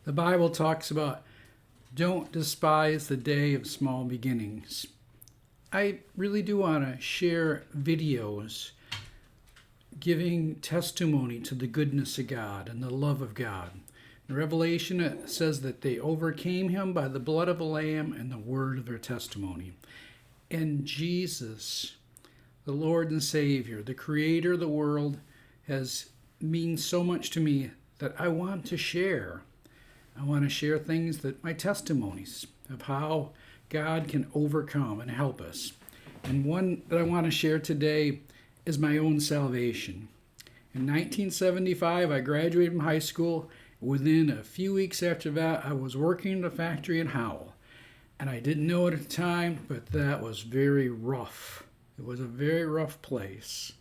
The Bible talks about don't despise the day of small beginnings. I really do want to share videos giving testimony to the goodness of God and the love of God. In Revelation, it says that they overcame him by the blood of a lamb and the word of their testimony. And Jesus, the Lord and Savior, the Creator of the world, means so much to me that I want to share. I want to share things that my testimonies of how God can overcome and help us. And one that I want to share today is my own salvation. In 1975, I graduated from high school. Within a few weeks after that, I was working in a factory in Howell. And I didn't know it at the time, but that was very rough. It was a very rough place.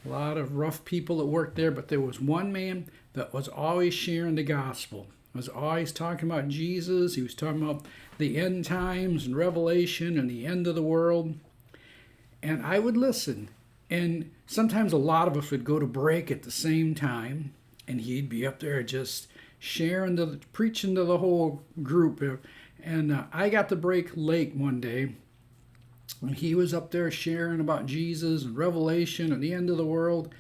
A lot of rough people that worked there, but there was one man that was always sharing the gospel. Was always talking about Jesus. He was talking about the end times and Revelation and the end of the world. And I would listen. And sometimes a lot of us would go to break at the same time. And he'd be up there just preaching to the whole group. And I got to break late one day. And he was up there sharing about Jesus and Revelation and the end of the world.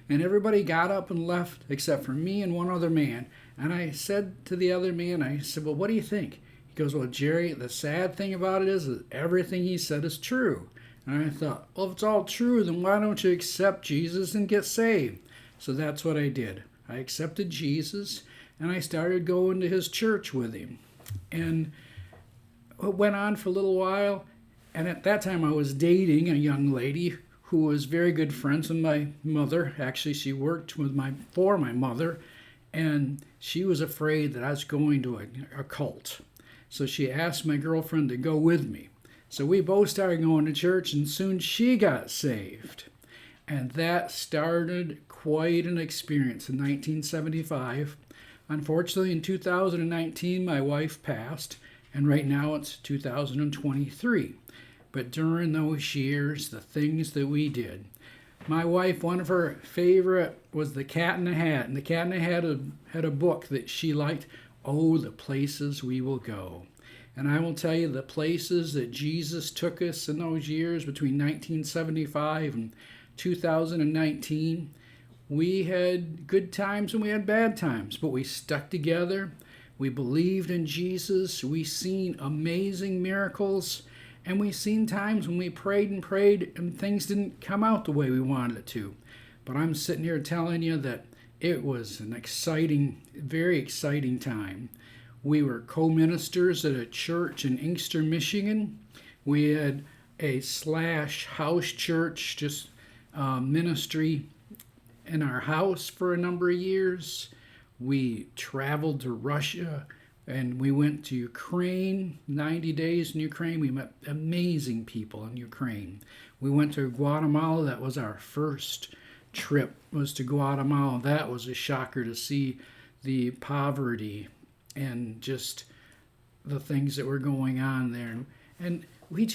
And everybody got up and left except for me and one other man. And I said to the other man, I said, well, what do you think? He goes, well, Jerry, the sad thing about it is that everything he said is true. And I thought, well, if it's all true, then why don't you accept Jesus and get saved? So that's what I did. I accepted Jesus, and I started going to his church with him. And it went on for a little while. And at that time, I was dating a young lady who was very good friends with my mother. Actually, she worked for my mother. And she was afraid that I was going to a cult. So she asked my girlfriend to go with me. So we both started going to church, and soon she got saved. And that started quite an experience in 1975. Unfortunately, in 2019, my wife passed, and right now it's 2023. But during those years, the things that we did, my wife, one of her favorite was The Cat in the Hat. And The Cat in the Hat had a book that she liked, Oh, the Places We Will Go. And I will tell you, the places that Jesus took us in those years between 1975 and 2019, we had good times and we had bad times, but we stuck together. We believed in Jesus. We seen amazing miracles. And we've seen times when we prayed and things didn't come out the way we wanted it to. But I'm sitting here telling you that it was an exciting, very exciting time. We were co-ministers at a church in Inkster, Michigan. We had a /house church, just ministry in our house for a number of years. We traveled to Russia. And we went to Ukraine, 90 days in Ukraine. We met amazing people in Ukraine. We went to Guatemala. That was our first trip, was to Guatemala. That was a shocker to see the poverty and just the things that were going on there. And we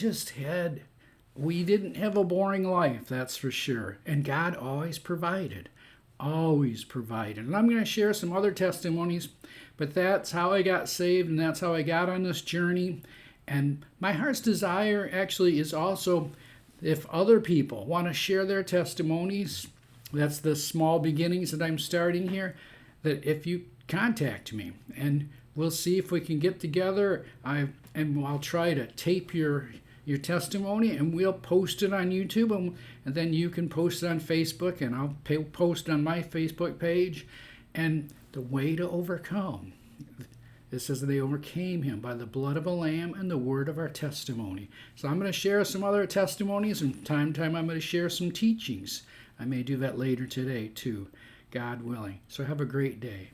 didn't have a boring life, that's for sure. And God always provided. Always provided. And I'm going to share some other testimonies, but that's how I got saved and that's how I got on this journey. And my heart's desire actually is also, if other people want to share their testimonies, that's the small beginnings that I'm starting here, that if you contact me and we'll see if we can get together, I'll try to tape your testimony, and we'll post it on YouTube, and then you can post it on Facebook, and I'll post on my Facebook page. And the way to overcome, it says that they overcame him by the blood of a lamb and the word of our testimony. So I'm going to share some other testimonies, and time I'm going to share some teachings. I may do that later today too, God willing. So have a great day.